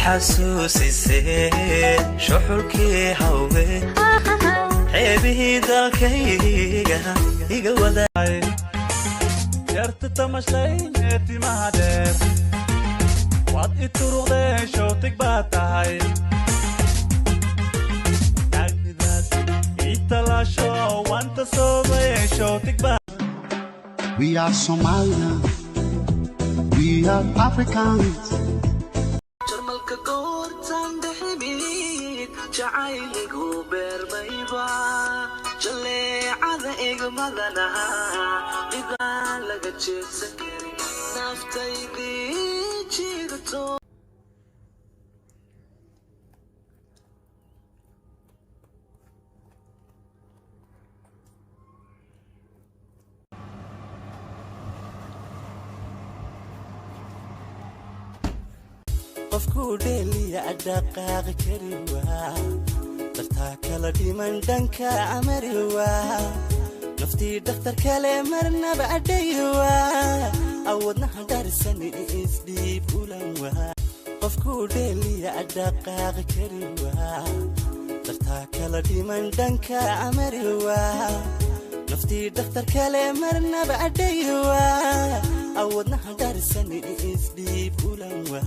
حسوسي سين شحولكي هوي حبيه دالكيغا إيغا وداي يرت تمشلين يتي مهدف واد إتروغ دي شوتك باتاي ناقني ذات إتلا شو وانت صوبي شوتك باتاي. We are Somalian, we are Africans. qofku dheeliya dhaqaaq kariwa dartaa kala dhiman dhanka amariwa naftii dhakhtar kale marnaba adaywa awadna handarsan isdhiib ulanwa qofku dheeliya dhaqaaq kariwa dartaa kala dhiman dhanka amariwa naftii dhakhtar kale marnaba adaywa awadna handarsan isdhiib ulanwa.